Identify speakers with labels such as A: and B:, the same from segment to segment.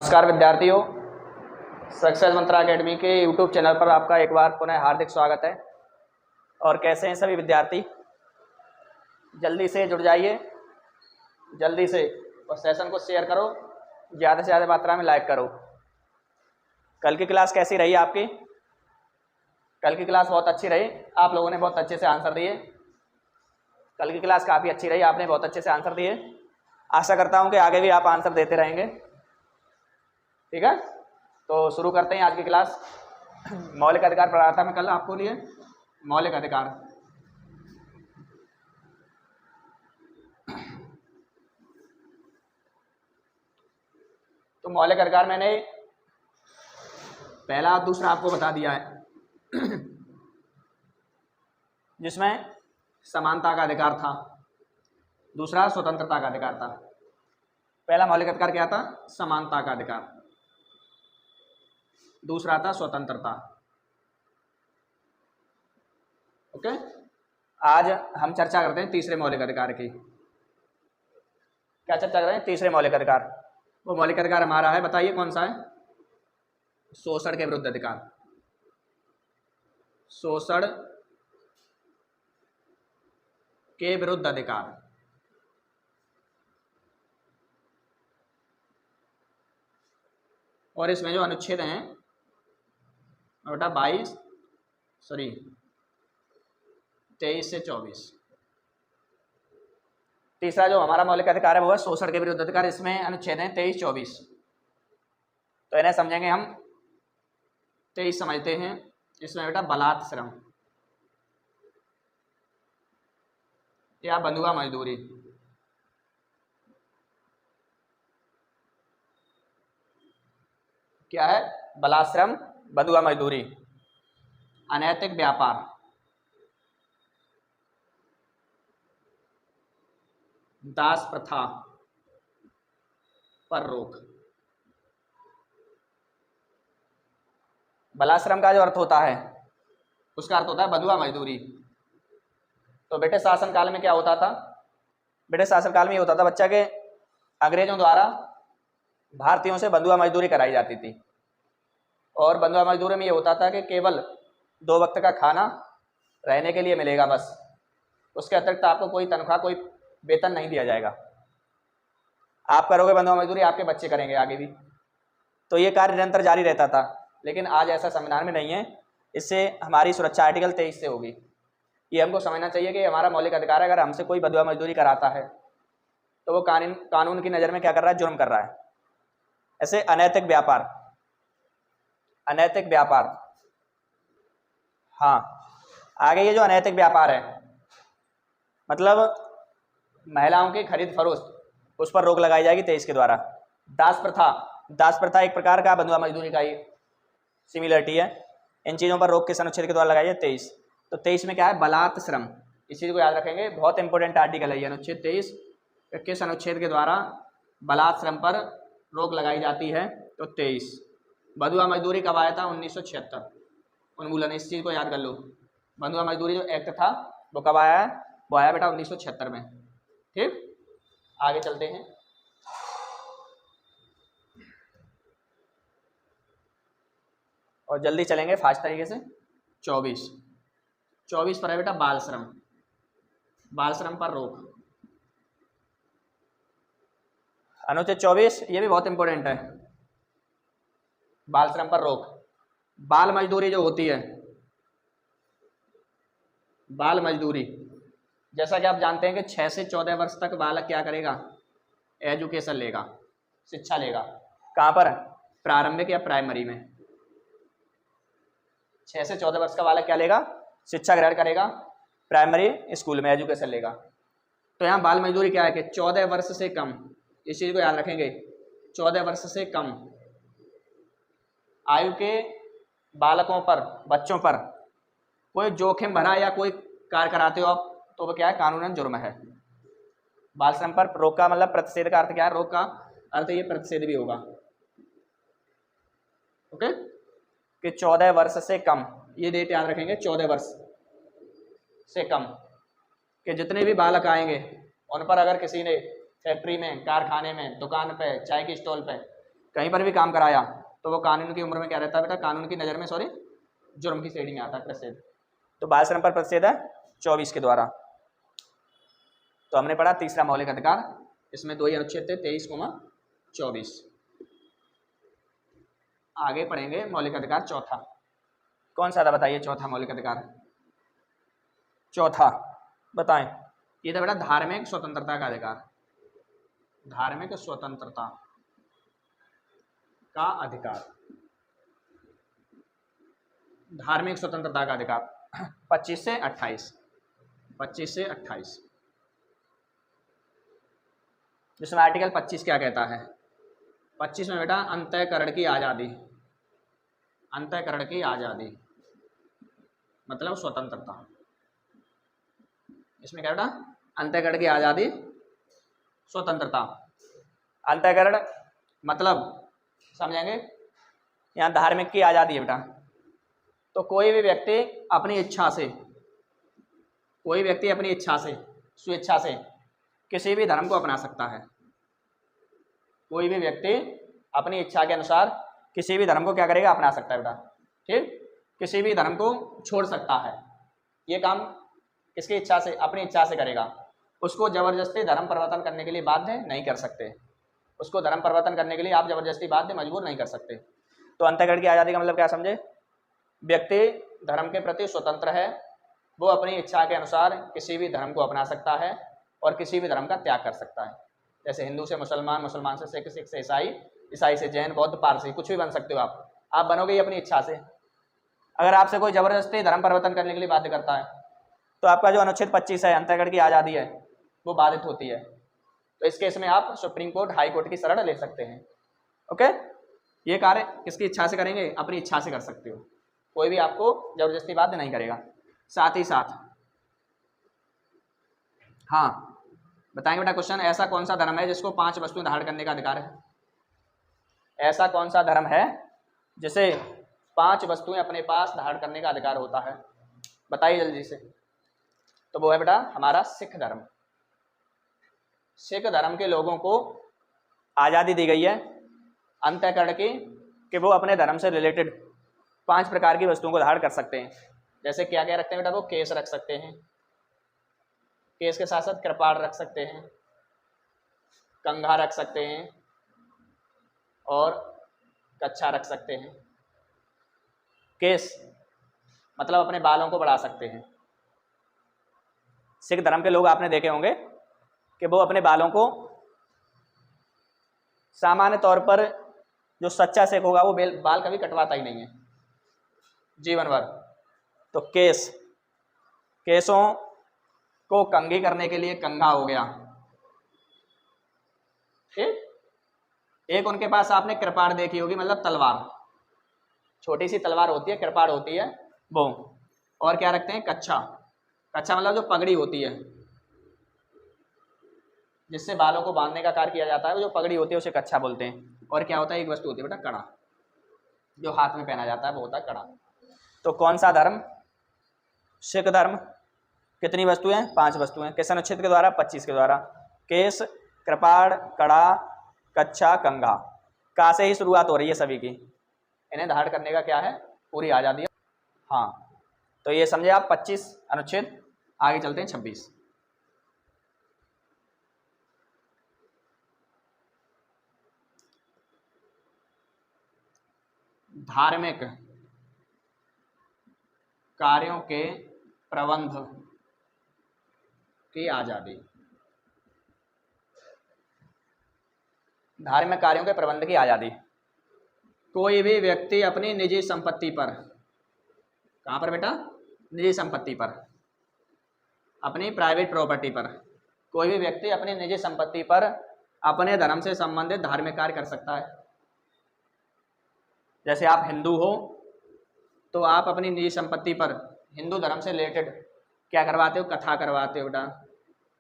A: नमस्कार विद्यार्थियों, सक्सेस मंत्रा एकेडमी के यूट्यूब चैनल पर आपका एक बार पुनः हार्दिक स्वागत है। और कैसे हैं सभी विद्यार्थी? जल्दी से जुड़ जाइए, जल्दी से, और सेशन को शेयर करो, ज़्यादा से ज़्यादा मात्रा में लाइक करो। कल की क्लास कैसी रही आपकी? कल की क्लास बहुत अच्छी रही, आप लोगों ने बहुत अच्छे से आंसर दिए। कल की क्लास काफ़ी अच्छी रही, आपने बहुत अच्छे से आंसर दिए। आशा करता हूँ कि आगे भी आप आंसर देते रहेंगे। ठीक है, तो शुरू करते हैं आज की क्लास। मौलिक अधिकार पढ़ा था मैं कल आपको लिए, मौलिक अधिकार। तो मौलिक अधिकार मैंने पहला और दूसरा आपको बता दिया है, जिसमें समानता का अधिकार था, दूसरा स्वतंत्रता का अधिकार था। पहला मौलिक अधिकार क्या था? समानता का अधिकार, दूसरा था स्वतंत्रता। ओके, आज हम चर्चा करते हैं तीसरे मौलिक अधिकार की। क्या चर्चा कर रहे हैं? तीसरे मौलिक अधिकार। वो मौलिक अधिकार हमारा है, बताइए कौन सा है? शोषण के विरुद्ध अधिकार। शोषण के विरुद्ध अधिकार। और इसमें जो अनुच्छेद हैं बेटा 23 से 24। तीसरा जो हमारा मौलिक अधिकार है वो है शोषण के विरुद्ध अधिकार। इसमें अनुच्छेद हैं 23-24। तो इन्हें समझेंगे हम। 23 समझते हैं। इसमें बेटा बलात् श्रम या बंधुआ मजदूरी। क्या है? बलात् श्रम, बंधुआ मजदूरी, अनैतिक व्यापार, दास प्रथा पर रोक। बलात् श्रम का जो अर्थ होता है, उसका अर्थ होता है बंधुआ मजदूरी। तो ब्रिटिश शासन काल में क्या होता था? ब्रिटिश शासन काल में ये होता था बच्चा के अंग्रेजों द्वारा भारतीयों से बंधुआ मजदूरी कराई जाती थी। और बंधुआ मजदूरी में ये होता था कि केवल 2 वक्त का खाना रहने के लिए मिलेगा बस, उसके अतिरिक्त आपको कोई तनख्वाह, कोई वेतन नहीं दिया जाएगा। आप करोगे बंधुआ मजदूरी, आपके बच्चे करेंगे आगे भी। तो ये कार्य निरंतर जारी रहता था। लेकिन आज ऐसा संविधान में नहीं है। इससे हमारी सुरक्षा आर्टिकल 23 से होगी। ये हमको समझना चाहिए कि हमारा मौलिक अधिकार है। अगर हमसे कोई बंधुआ मजदूरी कराता है तो वो कानून की नज़र में क्या कर रहा है? जुर्म कर रहा है। ऐसे अनैतिक व्यापार, अनैतिक व्यापार, हाँ, आगे ये जो अनैतिक व्यापार है, मतलब महिलाओं की खरीद फरोख्त, उस पर रोक लगाई जाएगी 23 के द्वारा। दास प्रथा, दास प्रथा एक प्रकार का बंधुआ मजदूरी का ही सिमिलरिटी है। इन चीज़ों पर रोक किस अनुच्छेद के द्वारा लगाई है? 23। तो 23 में क्या है? बलात् श्रम। इस चीज़ को याद रखेंगे, बहुत इंपॉर्टेंट आर्टिकल है ये अनुच्छेद 23। किस अनुच्छेद के द्वारा बलात् श्रम पर रोक लगाई जाती है? तो 23। बंधुआ मजदूरी कब आया था? 1976 उन्मूलन। इस चीज़ को याद कर लो। बंधुआ मजदूरी जो एक्ट था वो कब आया है? वो आया बेटा 1976 में। ठीक, आगे चलते हैं। और जल्दी चलेंगे फास्ट तरीके से। 24 पर है बेटा बाल श्रम, बाल श्रम पर रोक। अनुच्छेद 24 ये भी बहुत इंपॉर्टेंट है। बाल श्रम पर रोक। बाल मजदूरी जो होती है, बाल मजदूरी, जैसा कि आप जानते हैं कि 6 से 14 वर्ष तक बालक क्या करेगा? एजुकेशन लेगा, शिक्षा लेगा। कहाँ पर? प्रारंभिक या प्राइमरी में। 6 से 14 वर्ष का बालक क्या लेगा? शिक्षा ग्रहण करेगा, प्राइमरी स्कूल में एजुकेशन लेगा। तो यहाँ बाल मजदूरी क्या है कि 14 वर्ष से कम, इस चीज़ को याद रखेंगे, 14 वर्ष से कम आयु के बालकों पर, बच्चों पर कोई जोखिम भरा या कोई कार्य कराते हो आप, तो वो क्या है? कानूनन जुर्म है। बाल श्रम पर रोक का मतलब प्रतिषेध का अर्थ क्या है? रोक का अर्थ ये प्रतिषेध भी होगा। ओके, कि 14 वर्ष से कम, ये डेट याद रखेंगे, 14 वर्ष से कम के जितने भी बालक आएंगे उन पर अगर किसी ने फैक्ट्री में, कारखाने में, दुकान पे, चाय की स्टॉल पे कहीं पर भी काम कराया तो वो कानून की उम्र में क्या रहता है बेटा, कानून की नज़र में सॉरी जुर्म की श्रेणी में आता है प्रतिषेध। तो बाल श्रम पर प्रतिषेध है 24 के द्वारा। तो हमने पढ़ा तीसरा मौलिक अधिकार, इसमें 2 ही अनुच्छेद थे 23-24। आगे पढ़ेंगे मौलिक अधिकार चौथा। कौन सा था बताइए चौथा मौलिक अधिकार? चौथा बताएं। ये था बेटा धार्मिक स्वतंत्रता का अधिकार, धार्मिक स्वतंत्रता का अधिकार, धार्मिक स्वतंत्रता का अधिकार 25 से 28, 25 से 28। जिसमें आर्टिकल 25 क्या कहता है? 25 में बेटा अंतःकरण की आज़ादी, अंतःकरण की आज़ादी मतलब स्वतंत्रता। इसमें क्या बेटा? अंतःकरण की आज़ादी, स्वतंत्रता। अंतःकरण मतलब समझेंगे, यहाँ धार्मिक की आज़ादी है बेटा। तो कोई भी व्यक्ति अपनी इच्छा से, कोई व्यक्ति अपनी इच्छा से, स्वेच्छा से किसी भी धर्म को अपना सकता है। कोई भी व्यक्ति अपनी इच्छा के अनुसार किसी भी धर्म को क्या करेगा? अपना सकता है बेटा। ठीक, किसी भी धर्म को छोड़ सकता है। ये काम किसकी इच्छा से? अपनी इच्छा से करेगा। उसको जबरदस्ती धर्म परिवर्तन करने के लिए बाध्य नहीं कर सकते। उसको धर्म परिवर्तन करने के लिए आप जबरदस्ती बाध्य मजबूर नहीं कर सकते। तो अंतःकरण की आज़ादी का मतलब क्या समझे? व्यक्ति धर्म के प्रति स्वतंत्र है, वो अपनी इच्छा के अनुसार किसी भी धर्म को अपना सकता है और किसी भी धर्म का त्याग कर सकता है। जैसे हिंदू से मुसलमान, मुसलमान से सिख, सिख से ईसाई, ईसाई से जैन, बौद्ध, पारसी, कुछ भी बन सकते हो आप बनोगे अपनी इच्छा से। अगर आपसे कोई जबरदस्ती धर्म परिवर्तन करने के लिए बाध्य करता है तो आपका जो अनुच्छेद 25 है अंतःकरण की आज़ादी है वो बाधित होती है। तो इस केस में आप सुप्रीम कोर्ट, हाई कोर्ट की शरण ले सकते हैं। ओके, ये कार्य किसकी इच्छा से करेंगे? अपनी इच्छा से कर सकते हो, कोई भी आपको जबरदस्ती बाध्य नहीं करेगा। साथ ही साथ हाँ बताएंगे बेटा क्वेश्चन, ऐसा कौन सा धर्म है जिसको 5 वस्तुएं धारण करने का अधिकार है? ऐसा कौन सा धर्म है जिसे 5 वस्तुएं अपने पास धारण करने का अधिकार होता है? बताइए जल्दी से। तो वो है बेटा हमारा सिख धर्म। सिख धर्म के लोगों को आज़ादी दी गई है अंतःकरण की कि वो अपने धर्म से रिलेटेड 5 प्रकार की वस्तुओं को धारण कर सकते हैं। जैसे क्या क्या रखते हैं बेटा? वो केस रख सकते हैं, केस के साथ साथ कृपाण रख सकते हैं, कंघा रख सकते हैं और कच्छा रख सकते हैं। केस मतलब अपने बालों को बढ़ा सकते हैं। सिख धर्म के लोग आपने देखे होंगे कि वो अपने बालों को सामान्य तौर पर, जो सच्चा सिख होगा वो बाल कभी कटवाता ही नहीं है जीवन भर। तो केसों को कंघी करने के लिए कंघा हो गया। ठीक, एक उनके पास आपने कृपाण देखी होगी, मतलब तलवार, छोटी सी तलवार होती है, कृपाण होती है वो। और क्या रखते हैं? कच्छा। कच्छा मतलब जो पगड़ी होती है जिससे बालों को बांधने का कार्य किया जाता है, वो जो पगड़ी होती है उसे कच्छा बोलते हैं। और क्या होता है? एक वस्तु होती है बेटा कड़ा, जो हाथ में पहना जाता है वो होता है कड़ा। तो कौन सा धर्म? सिख धर्म। कितनी वस्तुएं? 5 वस्तुएं। किस अनुच्छेद के द्वारा? 25 के द्वारा। केस, कृपाण, कड़ा, कच्छा, कंघा। का से ही शुरुआत हो रही है सभी की। इन्हें धारण करने का क्या है? पूरी आज़ादी है। हाँ, तो ये समझे आप 25 अनुच्छेद। आगे चलते हैं 26। धार्मिक कार्यों के प्रबंध की आज़ादी। धार्मिक कार्यों के प्रबंध की आज़ादी। कोई भी व्यक्ति अपनी निजी संपत्ति पर, कहाँ पर बेटा? निजी संपत्ति पर, अपनी प्राइवेट प्रॉपर्टी पर, कोई भी व्यक्ति अपनी निजी संपत्ति पर अपने धर्म से संबंधित धार्मिक कार्य कर सकता है। जैसे आप हिंदू हो तो आप अपनी निजी संपत्ति पर हिंदू धर्म से रिलेटेड क्या करवाते हो? कथा करवाते हो बेटा,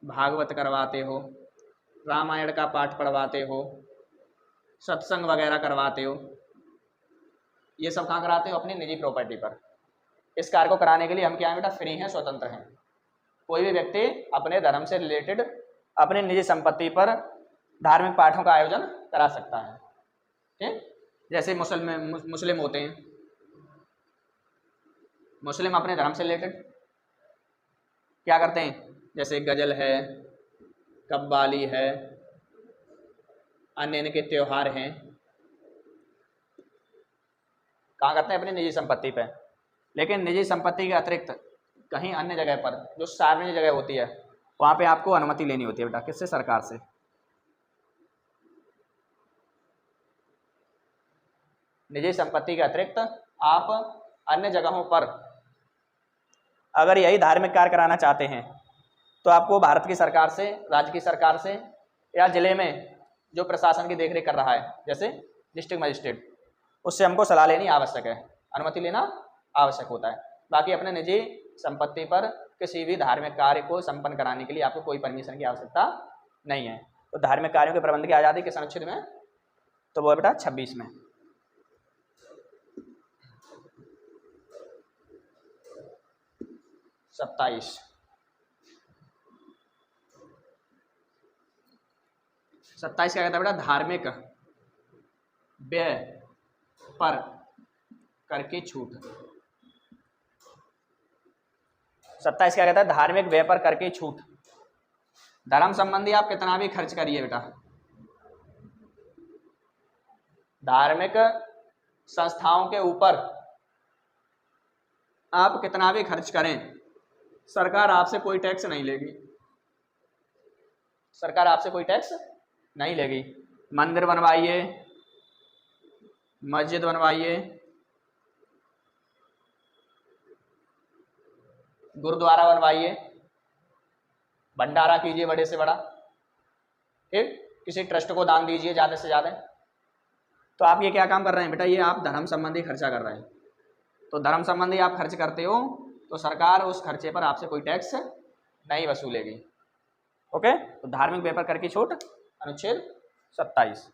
A: भागवत करवाते हो, रामायण का पाठ पढ़वाते हो, सत्संग वगैरह करवाते हो। ये सब कहाँ कराते हो? अपनी निजी प्रॉपर्टी पर। इस कार्य को कराने के लिए हम क्या हैं बेटा? फ्री हैं, स्वतंत्र हैं। कोई भी व्यक्ति अपने धर्म से रिलेटेड अपनी निजी संपत्ति पर धार्मिक पाठों का आयोजन करा सकता है। ठीक, जैसे मुस्लिम होते हैं, मुस्लिम अपने धर्म से रिलेटेड क्या करते हैं, जैसे गजल है, कव्वाली है, अन्य इनके त्योहार हैं, कहाँ करते हैं, अपनी निजी संपत्ति पे। लेकिन निजी संपत्ति के अतिरिक्त कहीं अन्य जगह पर जो सार्वजनिक जगह होती है वहाँ पे आपको अनुमति लेनी होती है बेटा, किससे, सरकार से। निजी संपत्ति के अतिरिक्त आप अन्य जगहों पर अगर यही धार्मिक कार्य कराना चाहते हैं तो आपको भारत की सरकार से, राज्य की सरकार से, या जिले में जो प्रशासन की देखरेख कर रहा है जैसे डिस्ट्रिक्ट मजिस्ट्रेट, उससे हमको सलाह लेनी आवश्यक है, अनुमति लेना आवश्यक होता है। बाकी अपने निजी संपत्ति पर किसी भी धार्मिक कार्य को संपन्न कराने के लिए आपको कोई परमिशन की आवश्यकता नहीं है। तो धार्मिक कार्यों के प्रबंध की आज़ादी किस अनुच्छेद में, तो वो है बेटा 26 में। सत्ताईस क्या कहता है बेटा, धार्मिक व्यय पर कर की छूट। 27 क्या कहता है, धार्मिक व्यय पर कर की छूट। धर्म संबंधी आप कितना भी खर्च करिए बेटा, धार्मिक संस्थाओं के ऊपर आप कितना भी खर्च करें, सरकार आपसे कोई टैक्स नहीं लेगी, सरकार आपसे कोई टैक्स नहीं लेगी। मंदिर बनवाइए, मस्जिद बनवाइए, गुरुद्वारा बनवाइए, भंडारा कीजिए बड़े से बड़ा, ठीक, किसी ट्रस्ट को दान दीजिए ज़्यादा से ज़्यादा। तो आप ये क्या काम कर रहे हैं बेटा, ये आप धर्म संबंधी खर्चा कर रहे हैं। तो धर्म संबंधी आप खर्च करते हो तो सरकार उस खर्चे पर आपसे कोई टैक्स नहीं वसूलेगी। ओके, तो धार्मिक व्यय पर कर की छूट अनुच्छेद 27।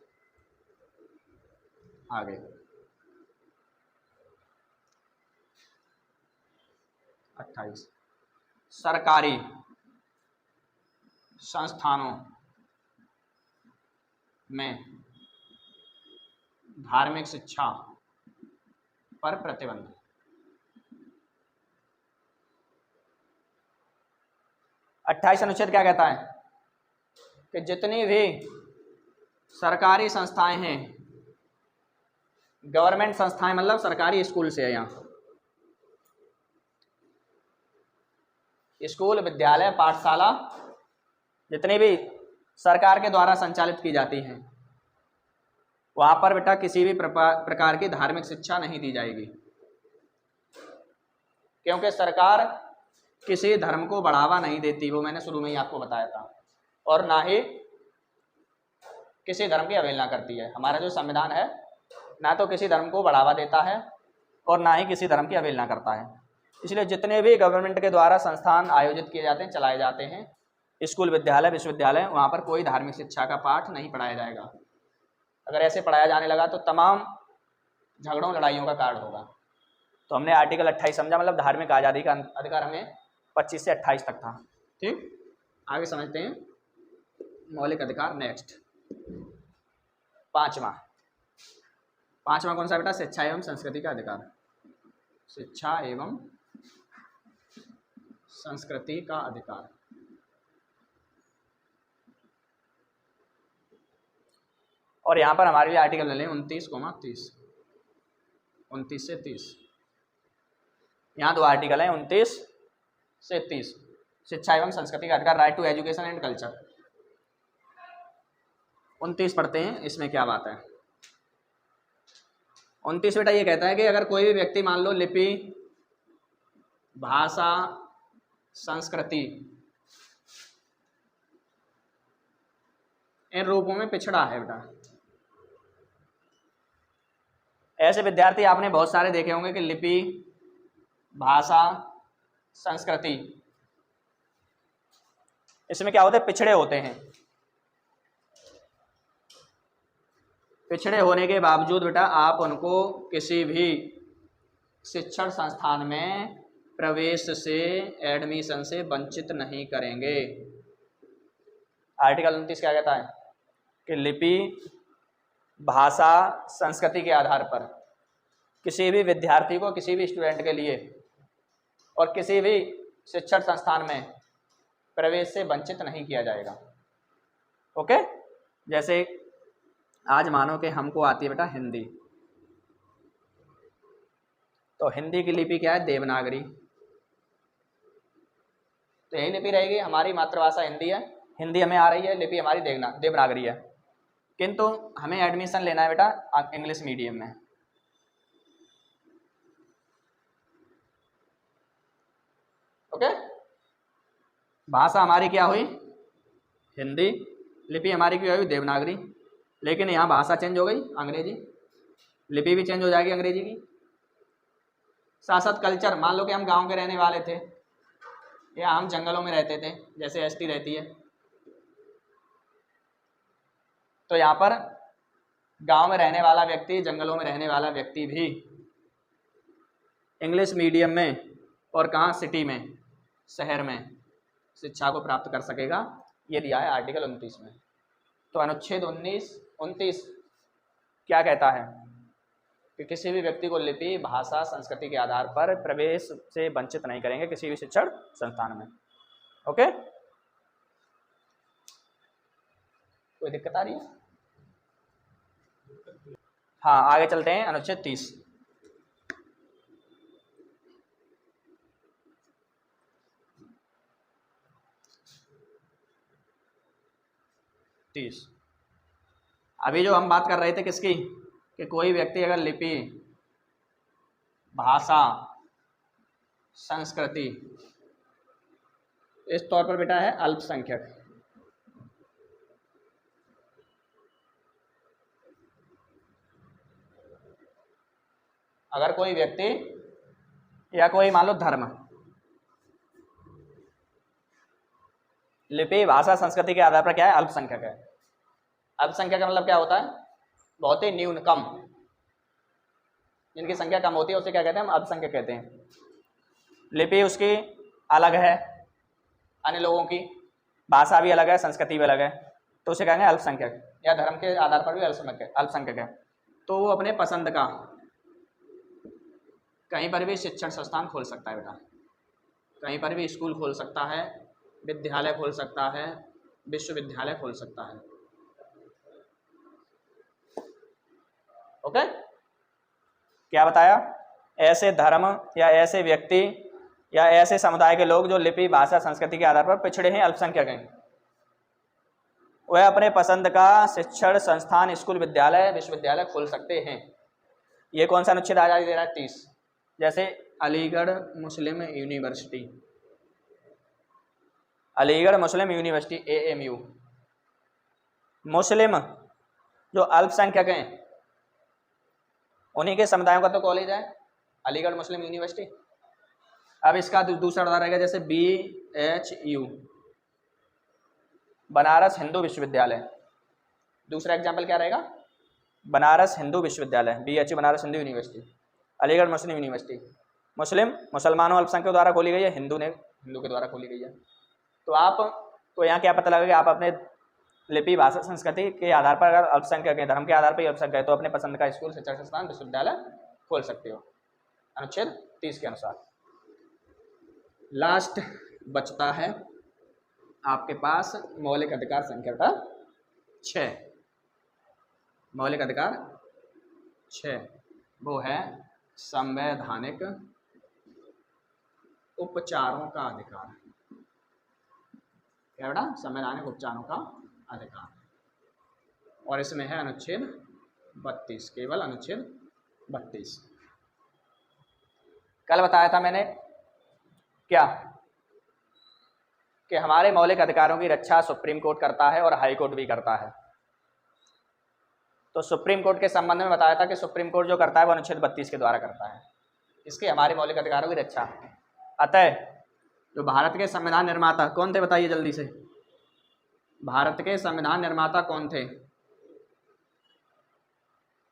A: आगे 28, सरकारी संस्थानों में धार्मिक शिक्षा पर प्रतिबंध। अट्ठाईस अनुच्छेद क्या कहता है कि जितनी भी सरकारी संस्थाएं हैं, गवर्नमेंट संस्थाएं मतलब सरकारी स्कूल से है, यहाँ स्कूल, विद्यालय, पाठशाला जितनी भी सरकार के द्वारा संचालित की जाती हैं, वहाँ पर बेटा किसी भी प्रकार की धार्मिक शिक्षा नहीं दी जाएगी, क्योंकि सरकार किसी धर्म को बढ़ावा नहीं देती, वो मैंने शुरू में ही आपको बताया था, और ना ही किसी धर्म की अवहेलना करती है। हमारा जो संविधान है ना तो किसी धर्म को बढ़ावा देता है और ना ही किसी धर्म की अवहेलना करता है। इसलिए जितने भी गवर्नमेंट के द्वारा संस्थान आयोजित किए जाते हैं, चलाए जाते हैं, स्कूल, विद्यालय, विश्वविद्यालय, वहाँ पर कोई धार्मिक शिक्षा का पाठ नहीं पढ़ाया जाएगा। अगर ऐसे पढ़ाया जाने लगा तो तमाम झगड़ों, लड़ाइयों का कारण होगा। तो हमने आर्टिकल 28 समझा, मतलब धार्मिक आज़ादी का अधिकार हमें 25 से 28 तक था। ठीक, आगे समझते हैं मौलिक अधिकार। नेक्स्ट पांचवा कौन सा बेटा, शिक्षा एवं संस्कृति का अधिकार। शिक्षा एवं संस्कृति का अधिकार। और यहाँ पर हमारे लिए आर्टिकल ले लें 29,30, 29 से 30। यहाँ दो आर्टिकल हैं 29 से 30। शिक्षा एवं संस्कृति का अधिकार, right to education and culture. 29 पढ़ते हैं, इसमें क्या बात है। 29 बेटा ये कहता है कि अगर कोई भी व्यक्ति मान लो लिपि, भाषा, संस्कृति इन रूपों में पिछड़ा है बेटा, ऐसे विद्यार्थी आपने बहुत सारे देखे होंगे कि लिपि, भाषा, संस्कृति इसमें क्या होते हैं, पिछड़े होते हैं। पिछड़े होने के बावजूद बेटा आप उनको किसी भी शिक्षण संस्थान में प्रवेश से, एडमिशन से वंचित नहीं करेंगे। आर्टिकल 29 क्या कहता है कि लिपि, भाषा संस्कृति के आधार पर किसी भी विद्यार्थी को, किसी भी स्टूडेंट के लिए और किसी भी शिक्षण संस्थान में प्रवेश से वंचित नहीं किया जाएगा। ओके, जैसे आज मानो कि हमको आती है बेटा हिंदी, तो हिंदी की लिपि क्या है? देवनागरी। तो यही लिपि रहेगी, हमारी मातृभाषा हिंदी है, हिंदी हमें आ रही है, लिपि हमारी देवनागरी है, किंतु हमें एडमिशन लेना है बेटा इंग्लिश मीडियम में। ओके, भाषा हमारी क्या हुई? हिंदी, लिपि हमारी क्या हुई? देवनागरी, लेकिन यहाँ भाषा चेंज हो गई अंग्रेजी, लिपि भी चेंज हो जाएगी अंग्रेजी की। साथ साथ कल्चर, मान लो कि हम गांव के रहने वाले थे या हम जंगलों में रहते थे, जैसे एसटी रहती है, तो यहाँ पर गांव में रहने वाला व्यक्ति, जंगलों में रहने वाला व्यक्ति भी इंग्लिश मीडियम में और कहाँ? सिटी में, शहर में शिक्षा को प्राप्त कर सकेगा। ये दिया है आर्टिकल 29 में। तो अनुच्छेद 29 क्या कहता है कि किसी भी व्यक्ति को लिपि, भाषा, संस्कृति के आधार पर प्रवेश से वंचित नहीं करेंगे किसी भी शिक्षण संस्थान में। ओके, कोई दिक्कत आ रही है? हाँ, आगे चलते हैं। अनुच्छेद 30। अभी जो हम बात कर रहे थे किसकी, कि कोई व्यक्ति अगर लिपि, भाषा, संस्कृति, इस तौर पर बेटा है अल्पसंख्यक, अगर कोई व्यक्ति या कोई मान लो धर्म, लिपि, भाषा, संस्कृति के आधार पर क्या है? अल्पसंख्यक है। अल्पसंख्यक का मतलब क्या होता है? बहुत ही न्यून, कम, जिनकी संख्या कम होती है उसे क्या कहते हैं? हम अल्पसंख्यक कहते हैं। लिपि उसकी अलग है अन्य लोगों की, भाषा भी अलग है, संस्कृति भी अलग है, तो उसे कहेंगे अल्पसंख्यक, या धर्म के आधार पर भी अल्पसंख्यक है। तो वो अपने पसंद का कहीं पर भी शिक्षण संस्थान खोल सकता है बेटा, कहीं पर भी स्कूल खोल सकता है, विद्यालय खोल सकता है, विश्वविद्यालय खोल सकता है। ओके, क्या बताया? ऐसे धर्म या ऐसे व्यक्ति या ऐसे समुदाय के लोग जो लिपि, भाषा, संस्कृति के आधार पर पिछड़े हैं, अल्पसंख्यक हैं, वह अपने पसंद का शिक्षण संस्थान, स्कूल, विद्यालय, विश्वविद्यालय खोल सकते हैं। ये कौन सा अनुच्छेद आजादी दे रहा है? 30। जैसे अलीगढ़ मुस्लिम यूनिवर्सिटी, अलीगढ़ मुस्लिम यूनिवर्सिटी AMU, मुस्लिम जो अल्पसंख्यक हैं उन्हीं के समुदायों का तो कॉलेज है अलीगढ़ मुस्लिम यूनिवर्सिटी। अब इसका दूसरा उदाहरण रहेगा जैसे BHU, बनारस हिंदू विश्वविद्यालय। दूसरा एग्जाम्पल क्या रहेगा? बनारस हिंदू विश्वविद्यालय, BHU बनारस हिंदू यूनिवर्सिटी, अलीगढ़ मुस्लिम यूनिवर्सिटी। मुस्लिम मुसलमानों अल्पसंख्यक द्वारा खोली गई है, हिंदू के द्वारा खोली गई है। तो आपको यहाँ क्या पता लगेगा? आप अपने लिपि, भाषा, संस्कृति के आधार पर अगर अल्पसंख्यक है, धर्म के आधार पर अल्पसंख्यक है, तो अपने पसंद का स्कूल, शिक्षण संस्थान, विश्वविद्यालय खोल सकते हो अनुच्छेद 30 के अनुसार। लास्ट बचता है आपके पास मौलिक अधिकार संख्या का 6, मौलिक अधिकार 6, वो है संवैधानिक उपचारों का अधिकार। क्या बेटा? संवैधानिक उपचारों का अधिकार, और इसमें है अनुच्छेद 32, केवल अनुच्छेद 32। कल बताया था मैंने क्या, कि हमारे मौलिक अधिकारों की रक्षा सुप्रीम कोर्ट करता है और हाई कोर्ट भी करता है। तो सुप्रीम कोर्ट के संबंध में बताया था कि सुप्रीम कोर्ट जो करता है वो अनुच्छेद 32 के द्वारा करता है, इसके हमारे मौलिक अधिकारों की रक्षा। अतः जो भारत के संविधान निर्माता कौन थे बताइए जल्दी से? भारत के संविधान निर्माता कौन थे?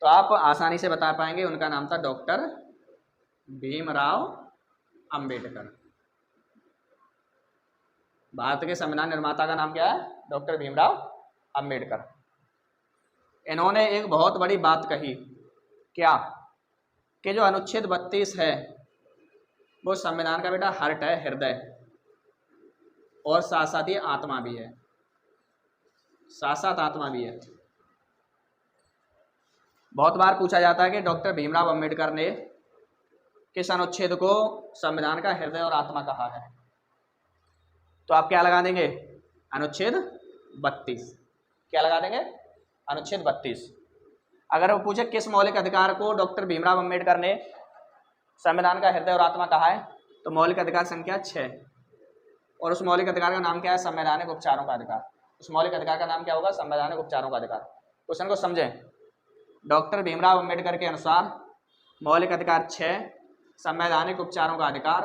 A: तो आप आसानी से बता पाएंगे, उनका नाम था डॉक्टर भीमराव अंबेडकर। भारत के संविधान निर्माता का नाम क्या है? डॉक्टर भीमराव अंबेडकर। इन्होंने एक बहुत बड़ी बात कही, क्या? कि जो अनुच्छेद 32 है वो संविधान का बेटा हार्ट है, हृदय, और साथ साथ ये आत्मा भी है, साथ साथ आत्मा भी है। बहुत बार पूछा जाता है कि डॉक्टर भीमराव अंबेडकर ने किस अनुच्छेद को संविधान का हृदय और आत्मा कहा है? तो आप क्या लगा देंगे? अनुच्छेद 32। क्या लगा देंगे? अनुच्छेद 32। अगर वो पूछे किस मौलिक अधिकार को डॉक्टर भीमराव अंबेडकर ने संविधान का हृदय और आत्मा कहा है, तो मौलिक अधिकार संख्या 6, और उस मौलिक अधिकार का नाम क्या है? संवैधानिक उपचारों का अधिकार। उस मौलिक अधिकार का नाम क्या होगा? संवैधानिक उपचारों का अधिकार। क्वेश्चन को समझें। डॉक्टर भीमराव अंबेडकर के अनुसार मौलिक अधिकार 6, संवैधानिक उपचारों का अधिकार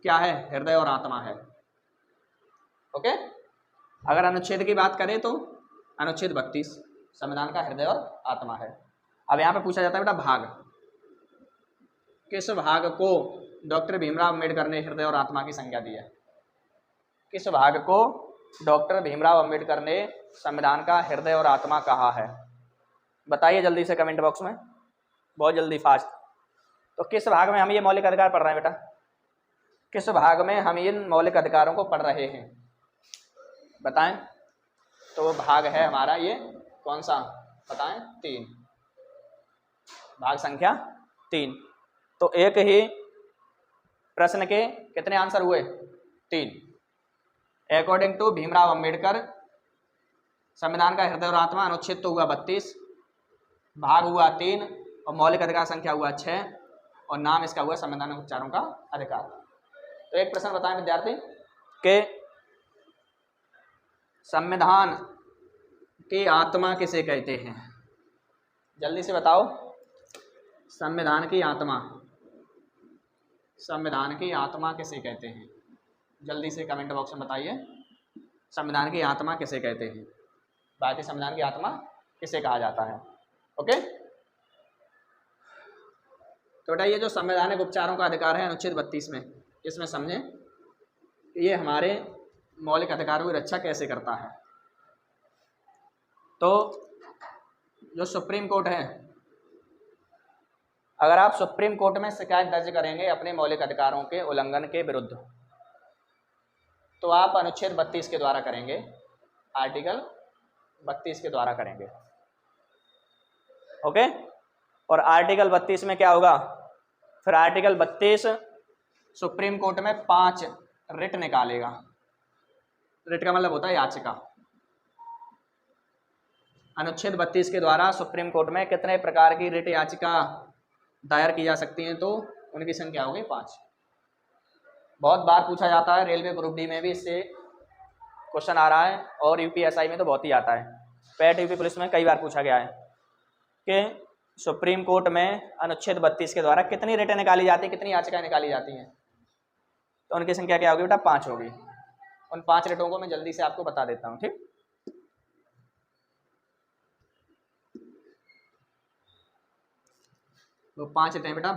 A: क्या है? हृदय और आत्मा है। ओके। अगर अनुच्छेद की बात करें तो अनुच्छेद 32 संविधान का हृदय और आत्मा है। अब यहाँ पे पूछा जाता है बेटा भाग, किस भाग को डॉक्टर भीमराव अंबेडकर ने हृदय और आत्मा की संज्ञा दी है? किस भाग को डॉक्टर भीमराव अंबेडकर ने संविधान का हृदय और आत्मा कहा है? बताइए जल्दी से कमेंट बॉक्स में, बहुत जल्दी, फास्ट। तो किस भाग में हम ये मौलिक अधिकार पढ़ रहे हैं बेटा? किस भाग में हम इन मौलिक अधिकारों को पढ़ रहे हैं? बताएं। तो वो भाग है हमारा ये कौन सा? बताएं। 3, भाग संख्या 3। तो एक ही प्रश्न के कितने आंसर हुए? 3। अकॉर्डिंग टू भीमराव अंबेडकर संविधान का हृदय और आत्मा अनुच्छेद तो हुआ 32, भाग हुआ 3, और मौलिक अधिकार संख्या हुआ 6, और नाम इसका हुआ संवैधानिक उपचारों का अधिकार। तो एक प्रश्न बताएं विद्यार्थी कि संविधान की आत्मा किसे कहते हैं? जल्दी से बताओ। संविधान की आत्मा, संविधान की आत्मा किसे कहते हैं? जल्दी से कमेंट बॉक्स में बताइए, संविधान की आत्मा किसे कहते हैं? भारतीय संविधान की आत्मा किसे कहा जाता है? ओके। तो बेटा ये जो संवैधानिक उपचारों का अधिकार है अनुच्छेद 32 में, इसमें समझें कि ये हमारे मौलिक अधिकारों की रक्षा कैसे करता है। तो जो सुप्रीम कोर्ट है, अगर आप सुप्रीम कोर्ट में शिकायत दर्ज करेंगे अपने मौलिक अधिकारों के उल्लंघन के विरुद्ध, तो आप अनुच्छेद 32 के द्वारा करेंगे, आर्टिकल 32 के द्वारा करेंगे। ओके। और आर्टिकल 32 में क्या होगा? फिर आर्टिकल 32 सुप्रीम कोर्ट में 5 रिट निकालेगा। रिट का मतलब होता है याचिका। अनुच्छेद 32 के द्वारा सुप्रीम कोर्ट में कितने प्रकार की रिट याचिका दायर की जा सकती हैं? तो उनकी संख्या होगी 5। बहुत बार पूछा जाता है, रेलवे ग्रुप डी में भी इससे क्वेश्चन आ रहा है, और यूपीएसआई में तो बहुत ही आता है। पैट यूपी पुलिस में कई बार पूछा गया है कि सुप्रीम कोर्ट में अनुच्छेद 32 के द्वारा कितनी रिटें निकाली जाती हैं, कितनी याचिकाएं निकाली जाती हैं? तो उनकी संख्या क्या होगी बेटा? 5 होगी। उन 5 रिटों को मैं जल्दी से आपको बता देता हूँ। ठीक, तो 5 रिटें बेटा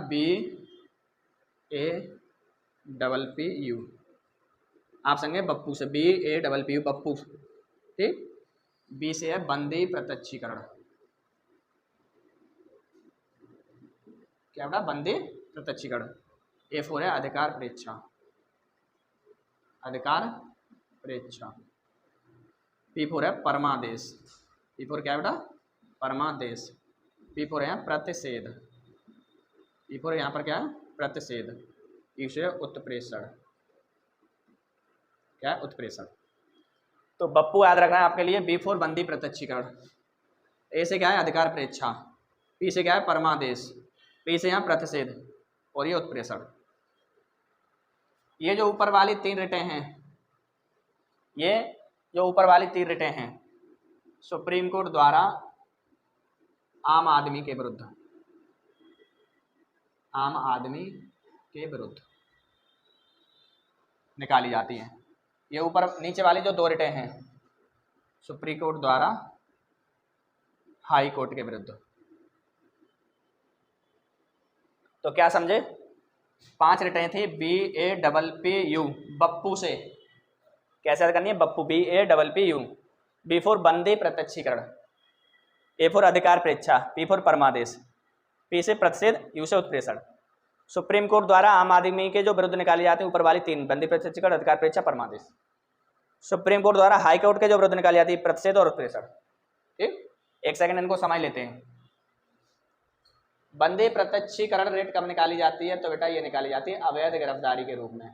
A: BAPPU। आप संगे बप्पू से, BAPPU बप्पू। ठीक। बी से है बंदी प्रत्यक्षीकरण। क्या बेटा? बंदी प्रत्यक्षीकरण। A4 है अधिकार परीक्षा, अधिकार परीक्षा। P4 है परमादेश। P4 क्या है बेटा? परमादेश। P4 है प्रतिषेध। P4 यहाँ पर क्या है? प्रतिषेध। इसे उत्प्रेषण। क्या है? उत्प्रेषण। तो बप्पू याद रखना है आपके लिए। B4 बंदी प्रत्यक्षीकरण। A से क्या है? अधिकार परीक्षा। P से क्या है? परमादेश। P से यहाँ प्रतिषेध, और ये उत्प्रेषण। ये जो ऊपर वाली 3 रिटें हैं, ये जो ऊपर वाली 3 रिटें हैं सुप्रीम कोर्ट द्वारा आम आदमी के विरुद्ध, आम आदमी के विरुद्ध निकाली जाती हैं। ये ऊपर नीचे वाली जो 2 रिटें हैं सुप्रीम कोर्ट द्वारा हाई कोर्ट के विरुद्ध। तो क्या समझे? 5 रिटें थी BAPPU बप्पू से। कैसे याद करनी है? बप्पू, BAPPU। B4 बंदी प्रत्यक्षीकरण। ए फॉर अधिकार प्रेक्षा, पी फॉर परमादेश, पी से प्रतिषेध, यू से उत्प्रेषण। सुप्रीम कोर्ट द्वारा आम आदमी के जो विरुद्ध निकाले जाते हैं ऊपर वाली तीन, बंदी प्रत्यक्षीकरण, अधिकार प्रेक्षा, परमादेश। सुप्रीम कोर्ट द्वारा हाई कोर्ट के जो विरुद्ध निकाली जाती है प्रतिषेध और उत्प्रेषण। ठीक, एक सेकंड इनको समझ लेते हैं। बंदी प्रत्यक्षीकरण रेट कब निकाली जाती है? तो बेटा ये निकाली जाती है अवैध गिरफ्तारी के रूप में।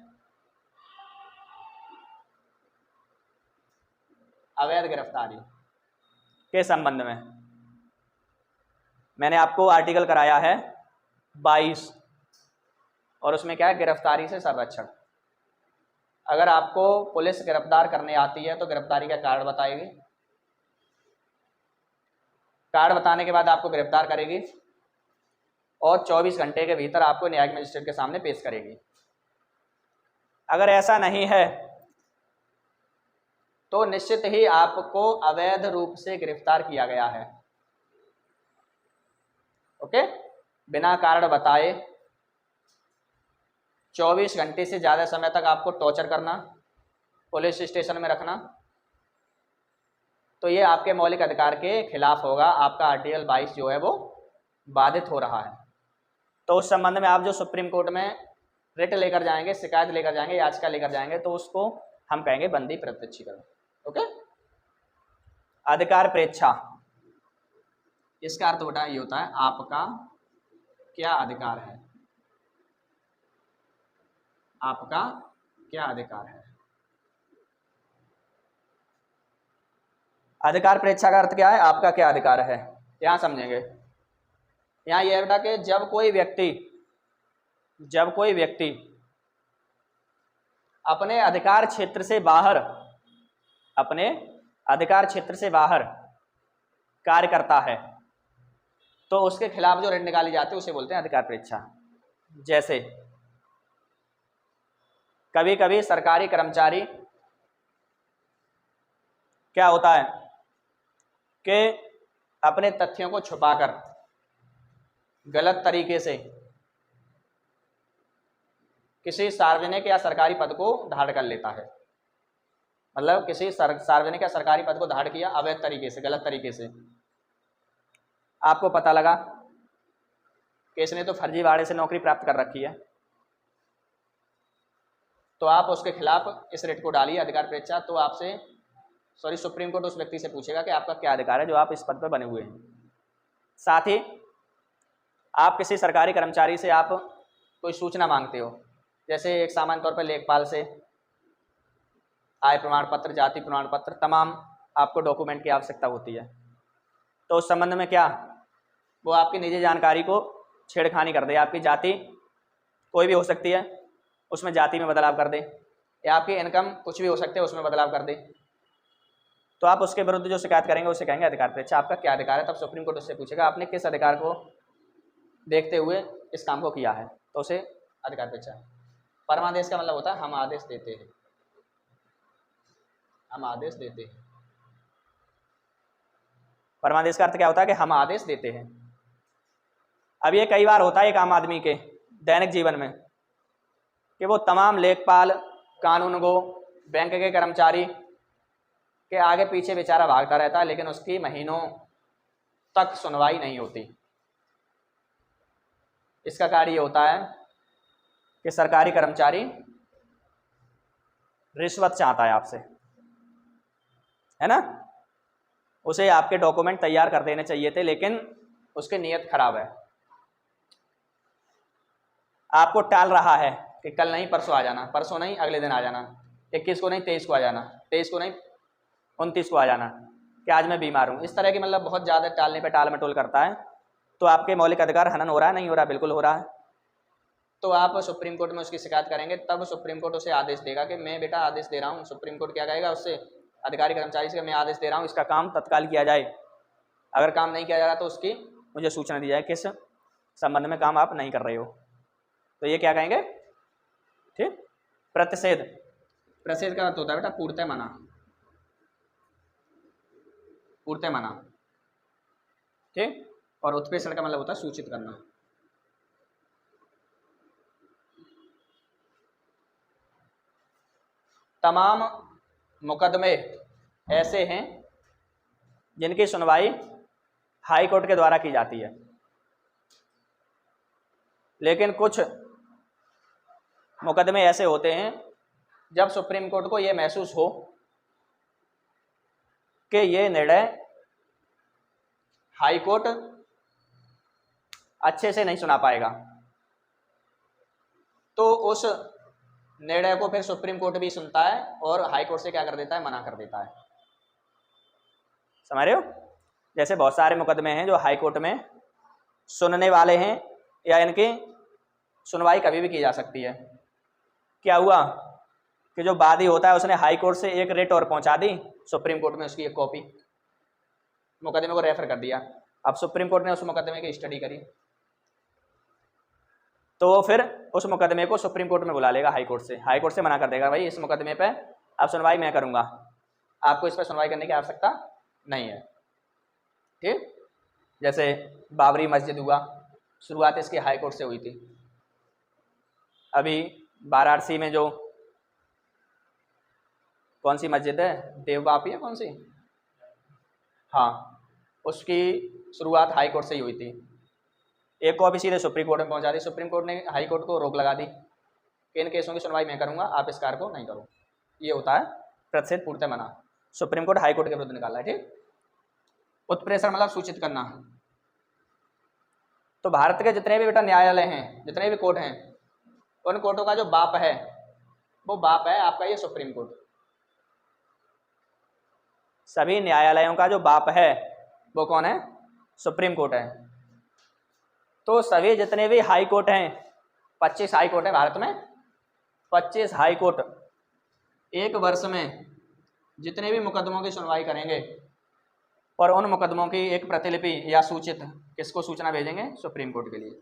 A: अवैध गिरफ्तारी के संबंध में मैंने आपको आर्टिकल कराया है 22 और उसमें क्या है, गिरफ्तारी से संरक्षण। अगर आपको पुलिस गिरफ्तार करने आती है तो गिरफ्तारी का कारण बताएगी, कार्ड बताने के बाद आपको गिरफ्तार करेगी और 24 घंटे के भीतर आपको न्यायिक मजिस्ट्रेट के सामने पेश करेगी। अगर ऐसा नहीं है तो निश्चित ही आपको अवैध रूप से गिरफ्तार किया गया है। ओके, बिना कारण बताए 24 घंटे से ज़्यादा समय तक आपको टॉर्चर करना, पुलिस स्टेशन में रखना, तो ये आपके मौलिक अधिकार के खिलाफ होगा। आपका आर्टिकल 22 जो है वो बाधित हो रहा है। तो उस संबंध में आप जो सुप्रीम कोर्ट में रिट लेकर जाएंगे, शिकायत लेकर जाएंगे, याचिका लेकर जाएंगे, तो उसको हम कहेंगे बंदी प्रत्यक्षीकरण। ओके, अधिकार प्रेक्षा, इसका अर्थ बेटा ये होता है आपका क्या अधिकार है, आपका क्या अधिकार है। अधिकार प्रेक्षा का अर्थ क्या है? आपका क्या अधिकार है। यहां समझेंगे, यहां यह बेटा कि जब कोई व्यक्ति अपने अधिकार क्षेत्र से बाहर कार्य करता है तो उसके खिलाफ जो रिट निकाली जाती है उसे बोलते हैं अधिकार प्रेक्षा। जैसे कभी कभी सरकारी कर्मचारी क्या होता है कि अपने तथ्यों को छुपाकर गलत तरीके से किसी सार्वजनिक या सरकारी पद को धारण कर लेता है। मतलब किसी सार्वजनिक या सरकारी पद को धारण किया अवैध तरीके से, गलत तरीके से, आपको पता लगा कि इसने तो फर्जीवाड़े से नौकरी प्राप्त कर रखी है, तो आप उसके खिलाफ इस रिट को डालिए अधिकार प्रेक्षा। तो आपसे सुप्रीम कोर्ट उस व्यक्ति से पूछेगा कि आपका क्या अधिकार है जो आप इस पद पर बने हुए हैं। साथ ही आप किसी सरकारी कर्मचारी से आप कोई सूचना मांगते हो, जैसे एक सामान्य तौर पर लेखपाल से आय प्रमाण पत्र, जाति प्रमाण पत्र, तमाम आपको डॉक्यूमेंट की आवश्यकता होती है। तो उस संबंध में क्या वो आपकी निजी जानकारी को छेड़खानी कर दे, आपकी जाति कोई भी हो सकती है उसमें जाति में बदलाव कर दे, या आपकी इनकम कुछ भी हो सकती है उसमें बदलाव कर दे, तो आप उसके विरुद्ध जो शिकायत करेंगे उसे कहेंगे अधिकार प्रेक्षा। आपका क्या अधिकार है? तब सुप्रीम कोर्ट उससे पूछेगा आपने किस अधिकार को देखते हुए इस काम को किया है, तो उसे अधिकार प्रेक्षा। परमादेश का मतलब होता है हम आदेश देते हैं, हम आदेश देते हैं। परमादेश का अर्थ क्या होता है कि हम आदेश देते हैं। अब ये कई बार होता है एक आम आदमी के दैनिक जीवन में कि वो तमाम लेखपाल, कानूनगो, बैंक के कर्मचारी के आगे पीछे बेचारा भागता रहता है, लेकिन उसकी महीनों तक सुनवाई नहीं होती। इसका कार्य ये होता है कि सरकारी कर्मचारी रिश्वत चाहता है आपसे, है ना, उसे आपके डॉक्यूमेंट तैयार कर देने चाहिए थे, लेकिन उसकी नीयत खराब है, आपको टाल रहा है कि कल नहीं परसों आ जाना, परसों नहीं अगले दिन आ जाना, 21 को नहीं 23 को आ जाना, 23 को नहीं 29 को आ जाना, कि आज मैं बीमार हूँ। इस तरह की मतलब बहुत ज़्यादा टालने पे टाल मटोल करता है, तो आपके मौलिक अधिकार हनन हो रहा है, नहीं हो रहा? बिल्कुल हो रहा है। तो आप सुप्रीम कोर्ट में उसकी शिकायत करेंगे, तब सुप्रीम कोर्ट उसे आदेश देगा कि मैं बेटा आदेश दे रहा हूँ। सुप्रीम कोर्ट क्या कहेगा उससे, अधिकारी कर्मचारी से, मैं आदेश दे रहा हूँ इसका काम तत्काल किया जाए। अगर काम नहीं किया जा रहा तो उसकी मुझे सूचना दी जाए किस संबंध में काम आप नहीं कर रहे हो। तो ये क्या कहेंगे, ठीक। प्रतिषेध, प्रतिषेध का अर्थ होता है बेटा पूर्णतः मना, पूर्णतः मना, ठीक। और उत्प्रेषण का मतलब होता है सूचित करना। तमाम मुकदमे ऐसे हैं जिनकी सुनवाई हाई कोर्ट के द्वारा की जाती है। लेकिन कुछ मुकदमे ऐसे होते हैं जब सुप्रीम कोर्ट को ये महसूस हो कि ये निर्णय हाई कोर्ट अच्छे से नहीं सुना पाएगा, तो उस निर्णय को फिर सुप्रीम कोर्ट भी सुनता है और हाई कोर्ट से क्या कर देता है, मना कर देता है। समझ रहे हो? जैसे बहुत सारे मुकदमे हैं जो हाई कोर्ट में सुनने वाले हैं या इनकी सुनवाई कभी भी की जा सकती है। क्या हुआ कि जो वादी होता है उसने हाई कोर्ट से एक रिट और पहुंचा दी सुप्रीम कोर्ट में, उसकी एक कॉपी, मुकदमे को रेफर कर दिया। अब सुप्रीम कोर्ट ने उस मुकदमे की स्टडी करी तो वो फिर उस मुकदमे को सुप्रीम कोर्ट में बुला लेगा हाई कोर्ट से। हाई कोर्ट से मना कर देगा, भाई इस मुकदमे पे अब सुनवाई मैं करूंगा, आपको इस पर सुनवाई करने की आवश्यकता नहीं है। ठीक, जैसे बाबरी मस्जिद हुआ, शुरुआत इसकी हाई कोर्ट से हुई थी। अभी वाराणसी में जो कौन सी मस्जिद है, देवबापी है कौन सी, हाँ, उसकी शुरुआत हाई कोर्ट से ही हुई थी। एक कॉपी सीधे सुप्रीम कोर्ट में पहुंचा दी, सुप्रीम कोर्ट ने हाई कोर्ट को रोक लगा दी कि इन केसों की सुनवाई मैं करूंगा, आप इस कार्य को नहीं करो। ये होता है प्रतिषेध पूर्णतः मना। सुप्रीम कोर्ट हाई कोर्ट के विरुद्ध निकाला है। ठीक, उत्प्रेषण मतलब सूचित करना। तो भारत के जितने भी बेटा न्यायालय हैं, जितने भी कोर्ट हैं, उन कोर्टों का जो बाप है वो बाप है आपका ये सुप्रीम कोर्ट। सभी न्यायालयों का जो बाप है वो कौन है, सुप्रीम कोर्ट है। तो सभी जितने भी हाई कोर्ट हैं, 25 हाई कोर्ट है भारत में, 25 हाई कोर्ट एक वर्ष में जितने भी मुकदमों की सुनवाई करेंगे और उन मुकदमों की एक प्रतिलिपि या सूचित किसको सूचना भेजेंगे, सुप्रीम कोर्ट के लिए।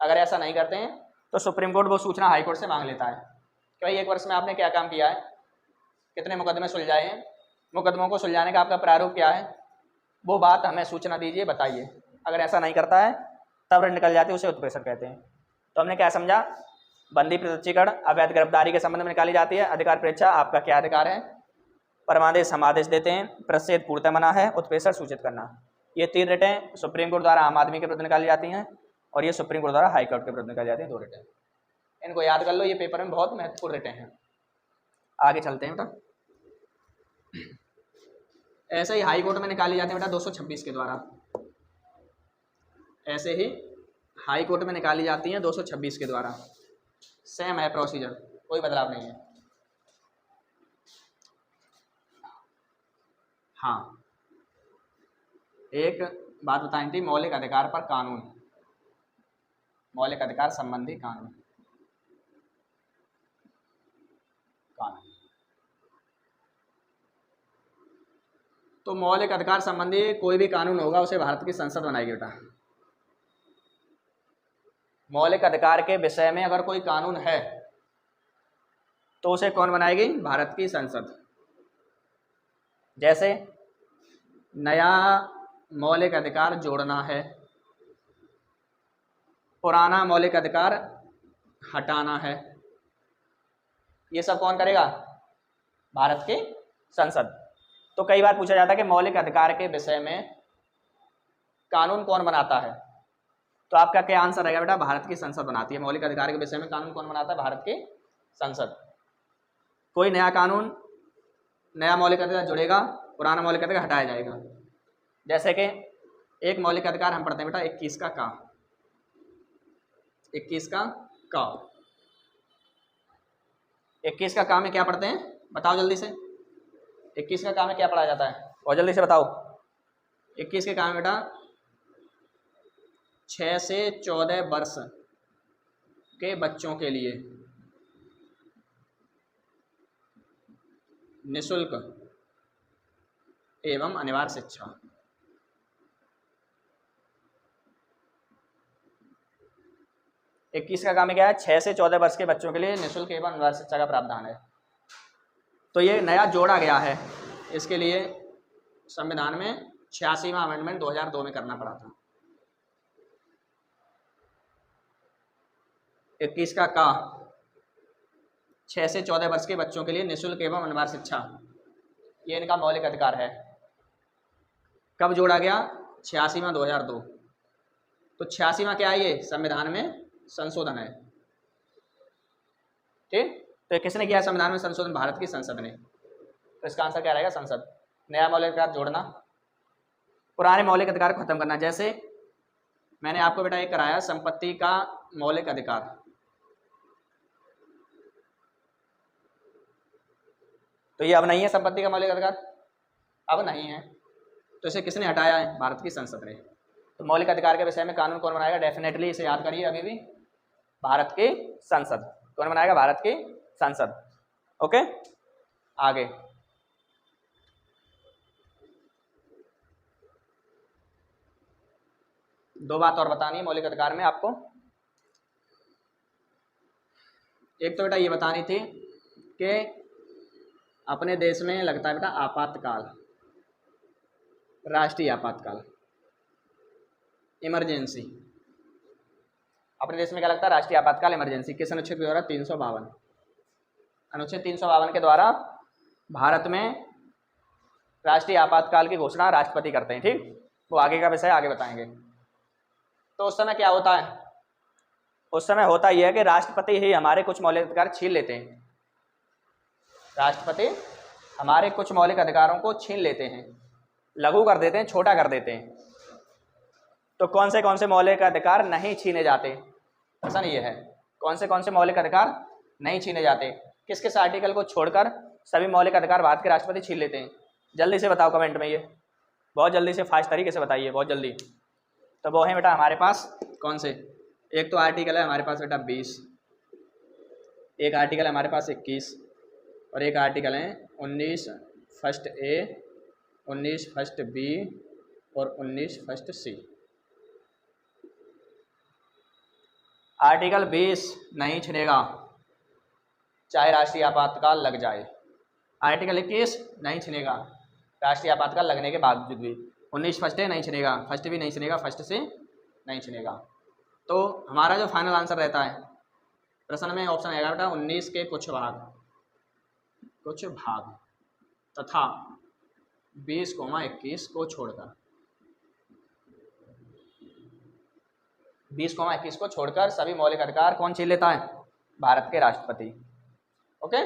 A: अगर ऐसा नहीं करते हैं तो सुप्रीम कोर्ट वो सूचना हाई कोर्ट से मांग लेता है कि भाई एक वर्ष में आपने क्या काम किया है, कितने मुकदमे सुलझाए हैं, मुकदमों को सुलझाने का आपका प्रारूप क्या है, वो बात हमें सूचना दीजिए, बताइए। अगर ऐसा नहीं करता है तब रिट निकल जाती है, उसे उत्प्रेषण कहते हैं। तो हमने क्या समझा, बंदी प्रत्यक्षीकरण अवैध गिरफ्तारी के संबंध में निकाली जाती है। अधिकार परीक्षा आपका क्या अधिकार है, परमादेश समादेश देते हैं, प्रतिषेध पूर्णतः मना है, उत्प्रेषण सूचित करना। ये 3 रिटें सुप्रीम कोर्ट द्वारा आम आदमी के विरुद्ध निकाली जाती हैं और ये सुप्रीम कोर्ट द्वारा हाई कोर्ट के विरुद्ध निकाली जाती हैं, 2 रिटें। इनको याद कर लो, ये पेपर में बहुत महत्वपूर्ण रिटें हैं। आगे चलते हैं बेटा। ऐसे ही हाई कोर्ट में निकाली जाती है बेटा 226 के द्वारा, ऐसे ही हाई कोर्ट में निकाली जाती हैं 226 के द्वारा। सेम है प्रोसीजर, कोई बदलाव नहीं है। हाँ, एक बात बतानी थी, मौलिक अधिकार पर कानून, मौलिक अधिकार संबंधी कानून। तो मौलिक अधिकार संबंधी कोई भी कानून होगा उसे भारत की संसद बनाएगी बेटा। मौलिक अधिकार के विषय में अगर कोई कानून है तो उसे कौन बनाएगी, भारत की संसद। जैसे नया मौलिक अधिकार जोड़ना है, पुराना मौलिक अधिकार हटाना है, ये सब कौन करेगा, भारत की संसद। तो कई बार पूछा जाता है कि मौलिक अधिकार के विषय में कानून कौन बनाता है, तो आपका क्या आंसर रहेगा बेटा, भारत की संसद बनाती है। मौलिक अधिकार के विषय में कानून कौन बनाता है, भारत की संसद। कोई नया कानून, नया मौलिक अधिकार जुड़ेगा, पुराना मौलिक अधिकार हटाया जाएगा। जैसे कि एक मौलिक अधिकार हम पढ़ते हैं बेटा 21 का का, 21 का का, 21 का का में क्या पढ़ते हैं, बताओ जल्दी से। 21 का का में क्या पढ़ा जाता है, और जल्दी से बताओ। 21 के का में बेटा 6 से 14 वर्ष के बच्चों के लिए निःशुल्क एवं अनिवार्य शिक्षा। इक्कीस का काम क्या है, 6 से 14 वर्ष के बच्चों के लिए निःशुल्क एवं अनिवार्य शिक्षा का प्रावधान है। तो ये नया जोड़ा गया है, इसके लिए संविधान में 86वां अमेंडमेंट 2002 में करना पड़ा था। 21 का 6 से 14 वर्ष के बच्चों के लिए निःशुल्क एवं अनिवार्य शिक्षा, ये इनका मौलिक अधिकार है। कब जोड़ा गया, 86वां 2002। तो 86वां क्या है, ये संविधान में संशोधन है। ठीक, तो किसने किया संविधान में संशोधन? भारत की संसद ने। तो इसका आंसर क्या रहेगा? संसद। नया मौलिक अधिकार जोड़ना, पुराने मौलिक अधिकार को खत्म करना। जैसे मैंने आपको बेटा ये कराया संपत्ति का मौलिक अधिकार, तो ये अब नहीं है संपत्ति का मौलिक अधिकार, अब नहीं है, तो इसे किसने हटाया है? भारत की संसद ने। तो मौलिक अधिकार के विषय में कानून कौन बनाएगा? डेफिनेटली इसे याद करिए अभी भी, भारत की संसद। कौन बनाएगा? भारत की संसद। ओके, आगे दो बात और बतानी है मौलिक अधिकार में आपको। एक तो बेटा ये बतानी थी कि अपने देश में लगता है बेटा आपातकाल, राष्ट्रीय आपातकाल, इमरजेंसी। अपने देश में क्या लगता है? राष्ट्रीय आपातकाल, इमरजेंसी। किस अनुच्छेद के द्वारा? 352। अनुच्छेद 352 के द्वारा भारत में राष्ट्रीय आपातकाल की घोषणा राष्ट्रपति करते हैं। ठीक, वो आगे का विषय आगे बताएंगे। तो उस समय क्या होता है? उस समय होता यह है कि राष्ट्रपति ही हमारे कुछ मौलिक अधिकार छीन लेते हैं। राष्ट्रपति हमारे कुछ मौलिक अधिकारों को छीन लेते हैं, लघु कर देते हैं, छोटा कर देते हैं। तो कौन से मौलिक अधिकार नहीं छीने जाते? प्रश्न ये है, कौन से मौलिक अधिकार नहीं छीने जाते? किस किस आर्टिकल को छोड़कर सभी मौलिक अधिकार भारत के राष्ट्रपति छीन लेते हैं? जल्दी से बताओ कमेंट में, ये बहुत जल्दी से फास्ट तरीके से बताइए, बहुत जल्दी। तो वो है बेटा हमारे पास कौन से? एक तो आर्टिकल है हमारे पास बेटा 20, एक आर्टिकल है हमारे पास 21, और एक आर्टिकल है 19 फर्स्ट ए, 19 फर्स्ट बी और 19 फर्स्ट सी। आर्टिकल 20 नहीं छिनेगा चाहे राष्ट्रीय आपातकाल लग जाए। आर्टिकल 21 नहीं छिनेगा राष्ट्रीय आपातकाल लगने के बावजूद भी। 19 फर्स्ट ए नहीं छिनेगा, फर्स्ट भी नहीं छिनेगा, फर्स्ट से नहीं छिनेगा। तो हमारा जो फाइनल आंसर रहता है प्रश्न में ऑप्शन आएगा बेटा 19 के कुछ भाग तथा 20,21 को छोड़कर, 20,21 को छोड़कर सभी मौलिक अधिकार कौन छीन लेता है? भारत के राष्ट्रपति। ओके,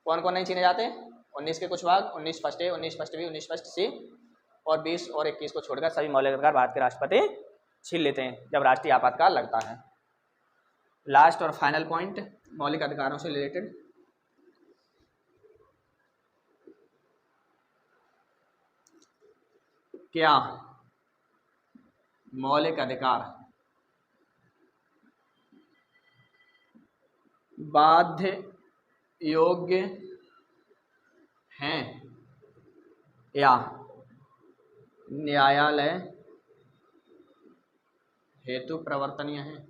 A: कौन कौन नहीं छीने जाते? 19 के कुछ भाग, 19 first A, 19 first B, 19 first सी और 20 और 21 को छोड़कर सभी मौलिक अधिकार भारत के राष्ट्रपति छीन लेते हैं जब राष्ट्रीय आपातकाल लगता है। लास्ट और फाइनल पॉइंट मौलिक अधिकारों से रिलेटेड, क्या मौलिक अधिकार बाध्य योग्य हैं या न्यायालय हेतु प्रवर्तनीय हैं?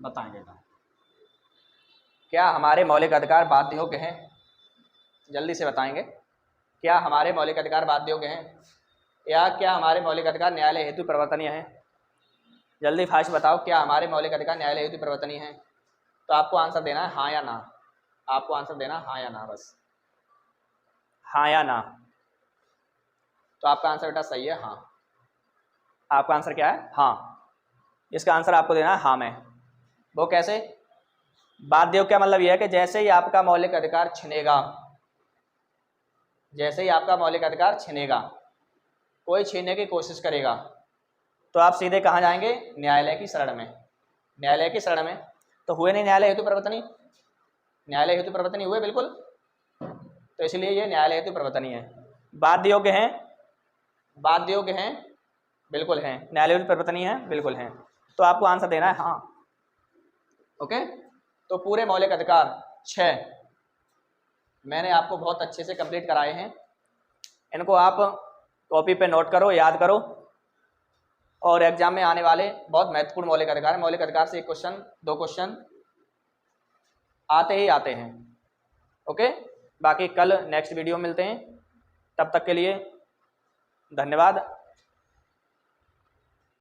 A: बताएंगे ना, क्या हमारे मौलिक अधिकार बाध्य योग्य हैं? जल्दी से बताएंगे, क्या हमारे मौलिक अधिकार बाध्य योग्य हैं या क्या हमारे मौलिक अधिकार न्यायालय हेतु प्रवर्तनीय हैं? जल्दी फास्ट बताओ, क्या हमारे मौलिक अधिकार न्यायालय हेतु प्रवर्तनीय हैं? तो आपको आंसर देना है हाँ या ना, आपको आंसर देना हाँ या ना, बस हाँ या ना। तो आपका आंसर बेटा सही है हाँ, आपका आंसर क्या है? हाँ। इसका आंसर आपको देना है हाँ में। वो कैसे? बाध्य योग्य का मतलब यह है कि जैसे ही आपका मौलिक अधिकार छिनेगा, जैसे ही आपका मौलिक अधिकार छिनेगा, कोई छीनने की कोशिश करेगा, तो आप सीधे कहाँ जाएंगे? न्यायालय की शरण में। न्यायालय की शरण में तो हुए नहीं न्यायालय हेतु प्रवर्तनीय, न्यायालय हेतु प्रवर्तनीय हुए बिल्कुल, तो इसलिए ये न्यायालय हेतु प्रवर्तनीय है। बाध्य योग्य हैं, बाध्य योग्य हैं, बिल्कुल हैं। न्यायालय हेतु प्रवर्तनीय है, बिल्कुल हैं। तो आपको आंसर देना है हाँ। ओके, तो पूरे मौलिक अधिकार 6 मैंने आपको बहुत अच्छे से कंप्लीट कराए हैं। इनको आप कॉपी पे नोट करो, याद करो, और एग्जाम में आने वाले बहुत महत्वपूर्ण मौलिक अधिकार है। मौलिक अधिकार से 1 क्वेश्चन 2 क्वेश्चन आते ही आते हैं। ओके, बाकी कल नेक्स्ट वीडियो मिलते हैं, तब तक के लिए धन्यवाद।